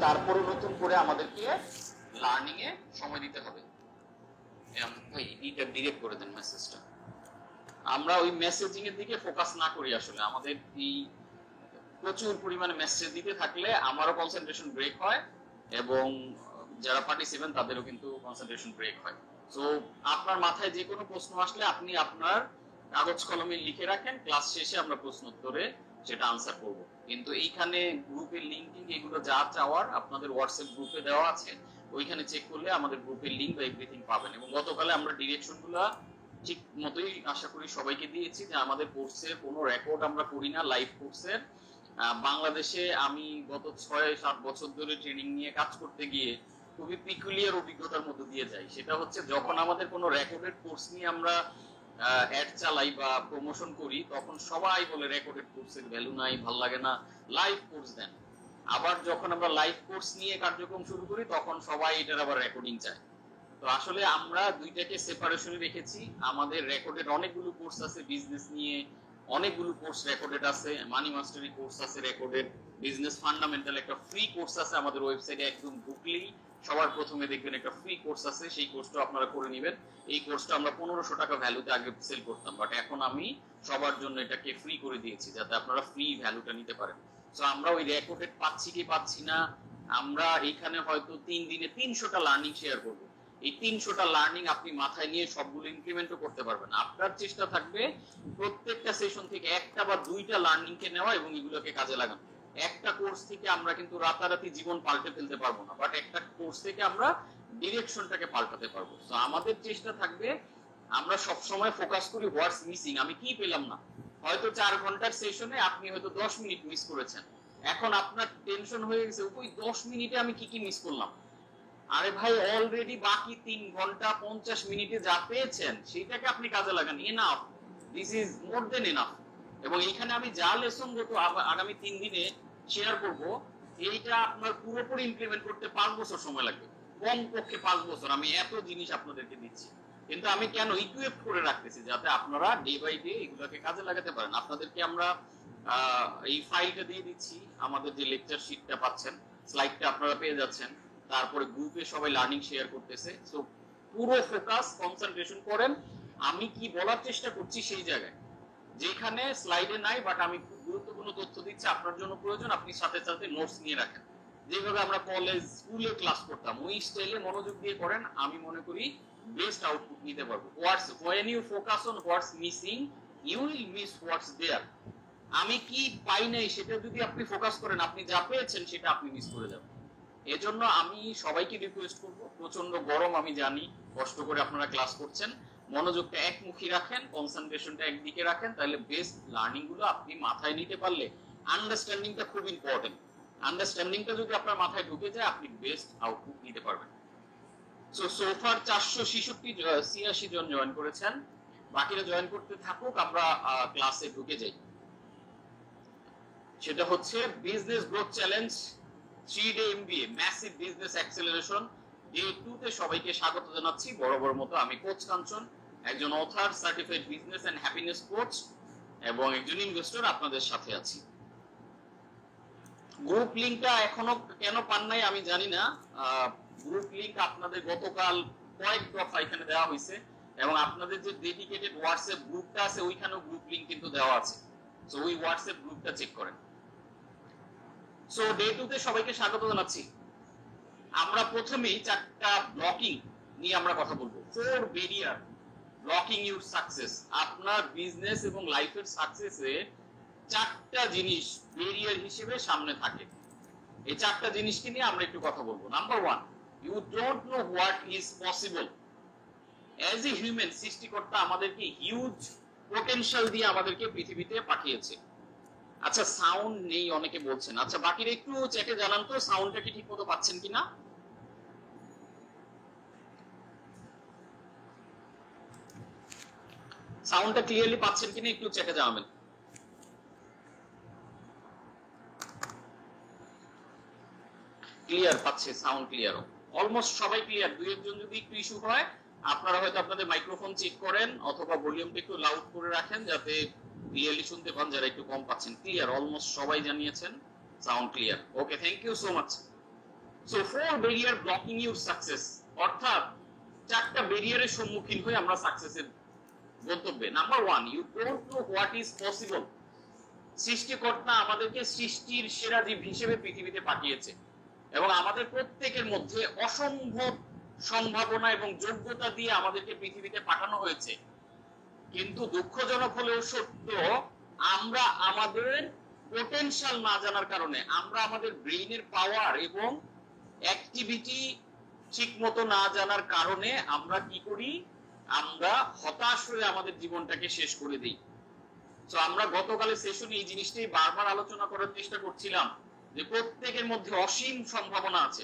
তারপরে নতুন করে আমাদেরকে লার্নিং এ সময় দিতে হবে। ভাই এটা ডিরেক্ট করে দেন মেসেজটা। আমরা ওই মেসেজিং এর দিকে ফোকাস না করি, আসলে আমাদের এই প্রচুর পরিমাণে মেসেজ দিতে থাকলে আমারও কনসেন্ট্রেশন ব্রেক হয় এবং যারা পার্টিসিপেন্ট তাদেরও কিন্তু কনসেন্ট্রেশন ব্রেক হয়। সো আপনার মাথায় যে কোনো প্রশ্ন আসলে আপনি আপনার কাগজ কলমে লিখে রাখেন, ক্লাস শেষে আমরা প্রশ্ন উত্তরে সেটা আনসার করব। কিন্তু এইখানে গ্রুপের লিঙ্কিং এগুলো যা চাওয়ার আপনাদের হোয়াটসঅ্যাপ গ্রুপে দেওয়া আছে, ওইখানে চেক করলে আমাদের গ্রুপের লিঙ্ক বা এভরিথিং পাবেন। এবং গতকালে আমরা ডিরেকশনগুলো ঠিক মতোই আশা করি সবাইকে দিয়েছি যে আমাদের কোর্সের কোনো রেকর্ড আমরা করি না। লাইভ কোর্সের বাংলাদেশে আমি গত 6-7 বছর ধরে ট্রেনিং নিয়ে কাজ করতে গিয়ে খুবই পিকুলিয়ার অভিজ্ঞতার মধ্যে দিয়ে যাই। সেটা হচ্ছে যখন আমাদের কোনো রেকর্ডেড কোর্স নিয়ে আমরা অ্যাড চালাই বা প্রমোশন করি, তখন সবাই বলে রেকর্ডেড কোর্সের ভ্যালু নাই, ভাল লাগে না, লাইভ কোর্স দেন। আবার যখন আমরা লাইভ কোর্স নিয়ে কার্যক্রম শুরু করি তখন সবাই এটার আবার রেকর্ডিং চায়। তো আসলে আমরা দুইটাকে সেপারেশনে রেখেছি। আমাদের রেকর্ডেড অনেকগুলো কোর্স আছে, বিজনেস নিয়ে অনেকগুলো কোর্স রেকর্ডেড আছে, মানি মাস্টারি কোর্স আছে রেকর্ডেড, বিজনেস ফান্ডামেন্টাল একটা ফ্রি কোর্স আছে আমাদের ওয়েবসাইটে, একদম ঢুকলেই সবার প্রথমে দেখবেন একটা ফ্রি কোর্স আছে, সেই কোর্সটা আপনারা করে নেবেন। এই কোর্সটা আমরা 1500 টাকা ভ্যালুতে আগে সেল করতাম, বাট এখন আমি সবার জন্য এটাকে ফ্রি করে দিয়েছি যাতে আপনারা ফ্রি ভ্যালুটা নিতে পারেন। সো আমরা ওই রেকর্ডেড পাচ্ছি কি পাচ্ছি না, আমরা এখানে হয়তো 3 দিনে 300টা লার্নিং শেয়ার করব। এই 300টা লার্নিং আপনি মাথায় নিয়ে সবগুলো ইমপ্লিমেন্টও করতে পারবেন। আপনার চেষ্টা থাকবে প্রত্যেকটা সেশন থেকে একটা বা দুইটা লার্নিং কে নেওয়া এবং এগুলোকে কাজে লাগানো। একটা কোর্স থেকে আমরা কিন্তু রাতারাতি জীবন পাল্টে ফেলতে পারবো না, বাট একটা কোর্স থেকে আমরা ডিরেকশনটাকে পাল্টাতে পারবো। তো আমাদের চেষ্টা থাকবে আমরা সব সময় ফোকাস করি হোয়াটস মিসিং, আমি কি পেলাম না। হয়তো 4 ঘন্টার সেশনে আপনি হয়তো 10 মিনিট মিস করেছেন, এখন আপনার টেনশন হয়ে গেছে ওই 10 মিনিটে আমি কি কি মিস করলাম। আরে ভাই অলরেডি বাকি 3 ঘন্টা 50 মিনিটে যা পেয়েছেন সেটাকে আপনি কাজে লাগান, enough, this is more than enough. এবং এখানে আমি যা লেসন যত আগামী 3 দিনে শেয়ার করব, এইটা আপনার পুরোপুরি ইমপ্লিমেন্ট করতে 5 বছর সময় লাগবে, কমপক্ষে 5 বছর। আমি এত জিনিস আপনাদেরকে দিচ্ছি, কিন্তু আমি কেন ইকুইপ করে রাখতেছি যাতে আপনারা ডে বাই ডে এগুলোকে কাজে লাগাতে পারেন। আপনাদেরকে আমরা এই ফাইলটা দিয়ে দিচ্ছি, আমাদের যে লেকচার শিটটা পাচ্ছেন, স্লাইডটা আপনারা পেয়ে যাচ্ছেন, তারপরে গ্রুপে সবাই লার্নিং শেয়ার করতেছে। সো পুরো ফোকাস কনসেন্ট্রেশন করেন আমি কি বলার চেষ্টা করছি সেই জায়গায়, যেখানে স্লাইডে নাই বাট আমি খুব গুরুত্বপূর্ণ তথ্য দিচ্ছি, আপনার জন্য প্রয়োজন, আপনি সাথে সাথে নোটস নিয়ে রাখেন। যেভাবে আমরা কলেজ স্কুলে ক্লাস করতাম ওই স্টাইলে মনোযোগ দিয়ে করেন, আমি মনে করি বেস্ট আউটপুট নিতে পারবো। when you focus on what's missing you will miss what's there। আমি কি পাই নাই সেটা যদি আপনি ফোকাস করেন, আপনি যা পেয়েছেন সেটা আপনি মিস করে যাবেন। এজন্য আমি সবাইকে রিকোয়েস্ট করব, প্রচন্ড গরম আমি জানি, কষ্ট করে আপনারা ক্লাস করছেন, মনোযোগটা একমুখী রাখেন, কনসেন্ট্রেশনটা একদিকে রাখেন, তাহলে বেস্ট লার্নিং গুলো আপনি মাথায় নিতে পারলে, আন্ডারস্ট্যান্ডিংটা খুব ইম্পর্টেন্ট, আন্ডারস্ট্যান্ডিংটা যদি আপনার মাথায় ঢুকে যায় আপনি বেস্ট আউটপুট নিতে পারবেন। সো ফার 486 জন জয়েন করেছেন, বাকিরা জয়েন করতে থাকুক, আমরা ক্লাসে ঢুকে যাই। সেটা হচ্ছে business growth challenge 3-day MBA massive business acceleration day 2 তে সবাইকে স্বাগত জানাচ্ছি। বরাবর মতো আমি কোচ কাঞ্চন, একজন author, certified business and happiness coach এবং একজন ইনভেস্টর আপনাদের সাথে আছি। গ্রুপ লিংকটা এখনো কেন পান নাই আমি জানি না। গ্রুপ লিংক আপনাদের গতকাল কয়েক দফা এখানে দেওয়া হয়েছে এবং আপনাদের যে ডেডিকেটেড হোয়াটসঅ্যাপ গ্রুপটা আছে ওইখানেও গ্রুপ লিংক কিন্তু দেওয়া আছে। সো ওই হোয়াটসঅ্যাপ গ্রুপটা চেক করেন। সো ডে 2 তে সবাইকে স্বাগত জানাচ্ছি। আমরা প্রথমেই 4টা ব্লকিং নিয়ে আমরা কথা বলবো। 4 ব্যারিয়ার ব্লকিং ইউর সাকসেস। আপনার বিজনেস এবং লাইফের সাকসেসে 4টা জিনিস ব্যারিয়ার হিসেবে সামনে থাকে। এই 4টা জিনিসকে নিয়ে আমরা একটু কথা বলবো। Number 1, you don't know what is possible. As a human, সৃষ্টিকর্তা আমাদেরকে হিউজ পটেনশিয়াল দিয়ে আমাদেরকে পৃথিবীতে পাঠিয়েছে। আচ্ছা সাউন্ড নেই অনেকে বলছেন, আচ্ছা বাকিরা একটু চ্যাটে জানান তো সাউন্ডটা কি ঠিকমতো পাচ্ছেন কিনা। সাউন্ডটা ক্লিয়ারলি পাচ্ছেন কিনা একটু চ্যাটে জানাবেন। ক্লিয়ার পাচ্ছে, সাউন্ড ক্লিয়ার, অলমোস্ট সবাই ক্লিয়ার। দুই একজন যদি একটু ইস্যু হয় আপনারা হয়তো আপনাদের মাইক্রোফোন চেক করেন অথবা ভলিউমটা একটু লাউড করে রাখেন যাতে ক্লিয়ারলি শুনতে পান। যারা একটু কম পাচ্ছেন, ক্লিয়ার অলমোস্ট সবাই জানিয়েছেন sound clear. Okay, thank you so much. So 4 barrier blocking your success, অর্থাৎ 4টা ব্যারিয়ারের সম্মুখীন হয়ে আমরা সাকসেসের গন্তব্যে। Number 1, you don't know what is possible. সৃষ্টিকর্তা আমাদেরকে সৃষ্টির সেরা জীব হিসেবে পৃথিবীতে পাঠিয়েছে এবং আমাদের প্রত্যেকের মধ্যে অসম্ভব সম্ভাবনা এবং যোগ্যতা দিয়ে আমাদেরকে পৃথিবীতে পাঠানো হয়েছে। কিন্তু দুঃখজনক হলেও সত্য, আমরা আমাদের পোটেনশিয়াল না জানার কারণে, আমরা আমাদের ব্রেইনের পাওয়ার এবং অ্যাক্টিভিটি ঠিকমতো না জানার কারণে আমরা কি করি, আমরা হতাশ হয়ে আমাদের জীবনটাকে শেষ করে দিই। তো আমরা গতকালের সেশনে এই জিনিসটাই বারবার আলোচনা করার চেষ্টা করছিলাম যে প্রত্যেকের মধ্যে অসীম সম্ভাবনা আছে।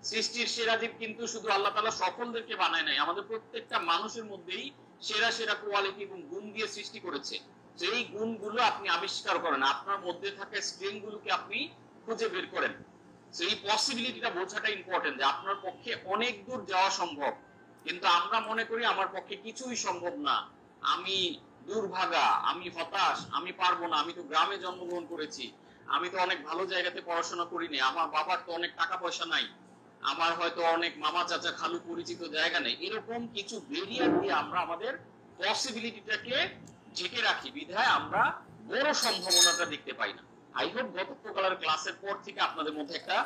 সৃষ্টির সেরা জীব কিন্তু শুধু আল্লাহ তাআলা সফলদেরকে বানায় নাই, আমাদের প্রত্যেকটা মানুষের মধ্যেই সেরা সেরা কোয়ালিটি এবং গুণ দিয়ে সৃষ্টি করেছে। সেই গুণগুলো আপনি আবিষ্কার করেন, আপনার মধ্যে থাকা স্ট্রেংথ গুলোকে আপনি খুঁজে বের করেন। সেই পসিবিলিটিটা বোঝাটা ইম্পর্টেন্ট যে আপনার পক্ষে অনেক দূর যাওয়া সম্ভব, কিন্তু আমরা মনে করি আমার পক্ষে কিছুই সম্ভব না, আমি দুর্ভাগা, আমি হতাশ, আমি পারবো না, আমি তো গ্রামে জন্মগ্রহণ করেছি, আমি তো অনেক ভালো জায়গাতে পড়াশোনা করিনি, আমার বাবার তো অনেক টাকা পয়সা নাই, আমার হয়তো অনেক মামা চাচা খালু পরিচিত জায়গা নেই। এরকম কিছু ব্যারিয়ার দিয়ে আমরা আমাদের পসিবিলিটিটাকে ঢেকে রাখি, বিধায় আমরা বড় সম্ভাবনাটা দেখতে পাই না। আই হোপ গতকালের ক্লাসের পর থেকে আপনাদের মধ্যে একটা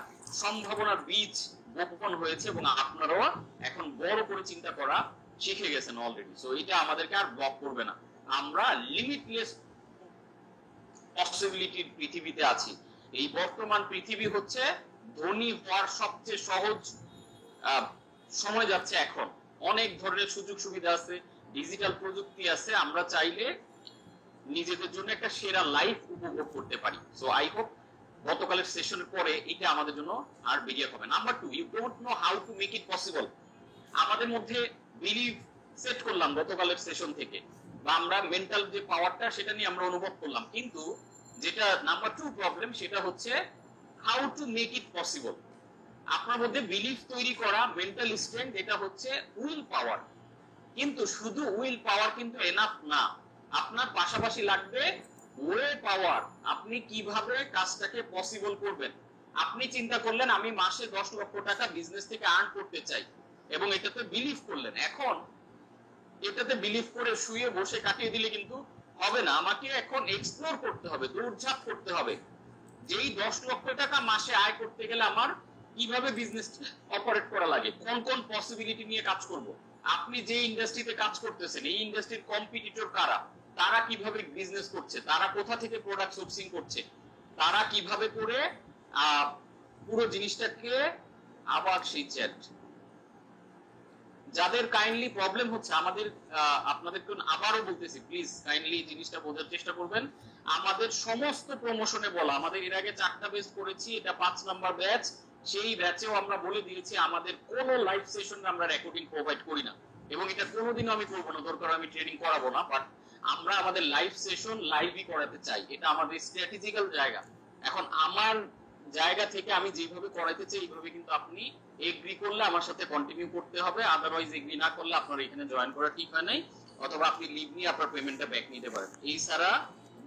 সম্ভাবনার বীজ বপন হয়েছে এবং আপনারাও এখন বড় করে চিন্তা করা শিখে গেছেন অলরেডি। সো এটা আমাদেরকে আর ব্লক করবে না, আমরা লিমিটলেস পসিবিলিটির পৃথিবীতে আছি। এই বর্তমান পৃথিবী হচ্ছে ধনী হওয়ার সবচেয়ে সহজ সময় যাচ্ছে। এখন অনেক ধরনের সুযোগ সুবিধা আছে, ডিজিটাল প্রযুক্তি আছে, আমরা চাইলে নিজেদের জন্য একটা সেরা লাইফ উপভোগ করতে পারি। সো আই হোপ গতকালের সেশনের পরে এটা আমাদের জন্য আর বেরিয়ে হবে। Number 2, you don't know how to make it possible. আমাদের মধ্যে বিলিভ সেট করলাম গতকালের সেশন থেকে, বা আমরা মেন্টাল যে পাওয়ারটা সেটা নিয়ে আমরা অনুভব করলাম, কিন্তু যেটা নাম্বার 2 প্রবলেম সেটা হচ্ছে how to make it possible. আপনার মধ্যে বিলিফ তৈরি করা, মেন্টাল স্ট্রেংথ, এটা হচ্ছে উইল পাওয়ার। কিন্তু শুধু উইল পাওয়ার কিন্তু এনাফ না, আপনার পাশাপাশি লাগবে ওয়ে পাওয়ার। আপনি কিভাবে কাজটাকে পসিবল করবেন। আপনি চিন্তা করলেন আমি মাসে 10 লক্ষ টাকা বিজনেস থেকে আর্ন করতে চাই এবং এটাতে বিলিভ করলেন। এখন এটাতে বিলিভ করে শুয়ে বসে কাটিয়ে দিলে কিন্তু হবে না, আমাকে এখন এক্সপ্লোর করতে হবে, দৌড়ঝাঁপ করতে হবে। যেই 10 লক্ষ টাকা মাসে আয় করতে গেলে আমার কিভাবে বিজনেস অপারেট করা লাগে, কোন কোন পসিবিলিটি নিয়ে কাজ করব। আপনি যে ইন্ডাস্ট্রিতে কাজ করতেছেন এই ইন্ডাস্ট্রির কম্পিটিটর কারা, তারা কিভাবে বিজনেস করছে, তারা কোথা থেকে প্রোডাক্ট সোর্সিং করছে, তারা কিভাবে করে পুরো জিনিসটাকে আবার সেই চ্যাট যাদের কাইন্ডলি প্রবলেম হচ্ছে আমাদের আপনাদেরকে আবারও বলতেছি, প্লিজ কাইন্ডলি জিনিসটা বোঝার চেষ্টা করবেন। আমাদের সমস্ত প্রমোশনে বলা, আমাদের এর আগে 4টা ব্যাচ করেছি, এটা 5 নাম্বার ব্যাচ। সেই ব্যাচেও আমরা বলে দিয়েছি আমাদের কোনো লাইভ সেশন আমরা রেকর্ডিং প্রোভাইড করি না এবং এটা কোনোদিনও আমি করবো না, দরকার আমি ট্রেনিং করাবো না, বাট আমরা আমাদের লাইভ সেশন লাইভই করাতে চাই, এটা আমাদের স্ট্র্যাটেজিক্যাল জায়গা। এখন আমার জায়গা থেকে আমি যেভাবে করাইতে চাই এইভাবে কিন্তু আপনি এগ্রি করলে আমার সাথে কন্টিনিউ করতে হবে, আদারওয়াইজ এগ্রি না করলে আপনার এখানে জয়েন করা ঠিক হয় নাই, অথবা আপনি লিভ নিয়ে আপনার পেমেন্টটা ব্যাক নিতে পারেন। এই ছাড়া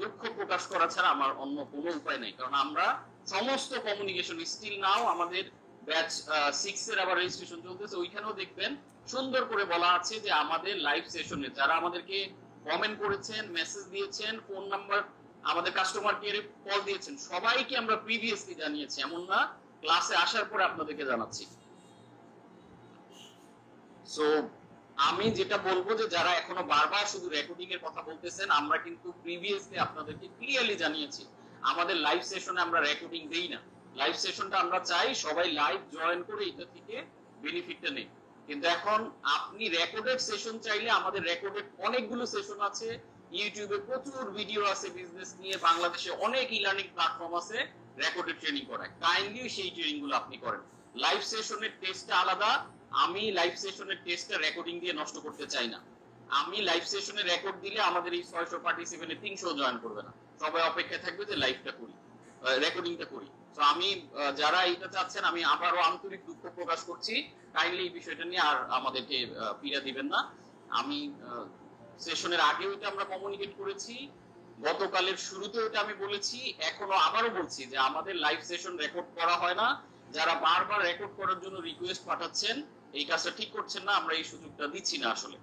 দুঃখ প্রকাশ করা ছাড়া আমার অন্য কোনো উপায় নেই, কারণ আমরা সমস্ত কমিউনিকেশন স্টিল নাও আমাদের ব্যাচ 6 এর আবার রেজিস্ট্রেশন চলতেছে, ওইখানেও দেখবেন সুন্দর করে বলা আছে যে আমাদের লাইভ সেশনে যারা আমাদেরকে কমেন্ট করেছেন, মেসেজ দিয়েছেন, ফোন নাম্বার আমাদের কাস্টমার কেয়ারে কল দিয়েছেন, সবাইকে আমরা প্রিভিয়াসলি জানিয়েছি, এমন না ক্লাসে আসার পরে আপনাদেরকে জানাচ্ছি। সো আমি যেটা বলবো যে যারা এখনো বারবার শুধু রেকর্ডিং এর কথা বলতেছেন, আমরা কিন্তু প্রিভিয়াসলি আপনাদেরকে ক্লিয়ারলি জানিয়েছি আমাদের লাইভ সেশনে আমরা রেকর্ডিং দেই না। লাইভ সেশনটা আমরা চাই সবাই লাইভ জয়েন করে এটা থেকে বেনিফিটটা নেই। কিন্তু এখন আপনি রেকর্ডেড সেশন চাইলে আমাদের রেকর্ডেড অনেকগুলো সেশন আছে, ইউটিউবে প্রচুর ভিডিও আছে বিজনেস নিয়ে, বাংলাদেশে অনেক ই-লার্নিং প্ল্যাটফর্ম আছে রেকর্ডেড ট্রেনিং করায়, কাইন্ডলি সেই ট্রেনিং গুলো আপনি করেন। লাইভ সেশনের টেস্টটা আলাদা, আমি লাইভ সেশনের টেস্টটা রেকর্ডিং দিয়ে নষ্ট করতে চাই না। আমি লাইভ সেশনে রেকর্ড দিলে আমাদের এই 600 পার্টিসিপেন্টে 300 জয়েন করবে না, সবাই অপেক্ষায় থাকবে যে লাইভটা করি, রেকর্ডিংটা করি। তো আমি যারা এটা চাচ্ছেন, আমি আবারও আন্তরিক দুঃখ প্রকাশ করছি, কাইন্ডলি এই বিষয়টা নিয়ে আর আমাদেরকে পীড়া দিবেন না। আমি সেশনের আগেও এটা আমরা কমিউনিকেট করেছি, গতকালের শুরুতেও এটা আমি বলেছি, এখনো আবারও বলছি যে আমাদের লাইভ সেশন রেকর্ড করা হয় না, যারা বারবার রেকর্ড করার জন্য রিকোয়েস্ট পাঠাচ্ছেন এই কাজটা ঠিক করছেন না, আমরা এই সুযোগটা দিচ্ছি না আসলে।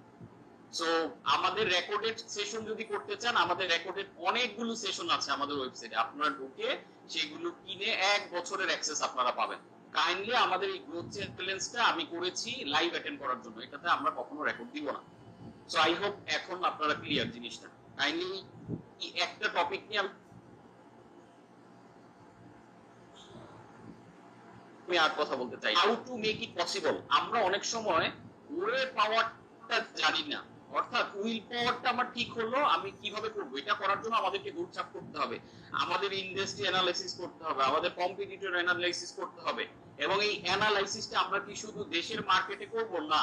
সো আমাদের রেকর্ডেড সেশন যদি করতে চান, আমাদের রেকর্ডেড অনেকগুলো সেশন আছে আমাদের ওয়েবসাইটে, আপনারা ঢুকে সেগুলো কিনে 1 বছরের অ্যাক্সেস আপনারা পাবেন। কাইন্ডলি আমাদের এই গ্রোথ চ্যালেঞ্জটা আমি করেছি লাইভ অ্যাটেন্ড করার জন্য, এটাতে আমরা কখনো রেকর্ড দিব না। সো আই হোপ এখন আপনারা ক্লিয়ার জিনিসটা। কাইন্ডলি একটা টপিক নিয়ে আমি আর কথা বলতে চাই, how to make it possible. আমরা অনেক সময় ওয়ে পাওয়ারটা জানি না, অর্থাৎ উইল পাওয়ারটা আমার ঠিক হলো, আমি কিভাবে করব, এটা করার জন্য আমাদেরকে দৌড়ঝাঁপ করতে হবে, আমাদের ইন্ডাস্ট্রি অ্যানালাইসিস করতে হবে, আমাদের কম্পিটিটর অ্যানালাইসিস করতে হবে। এবং এই অ্যানালাইসিসটা আমরা কি শুধু দেশের মার্কেটে করব না,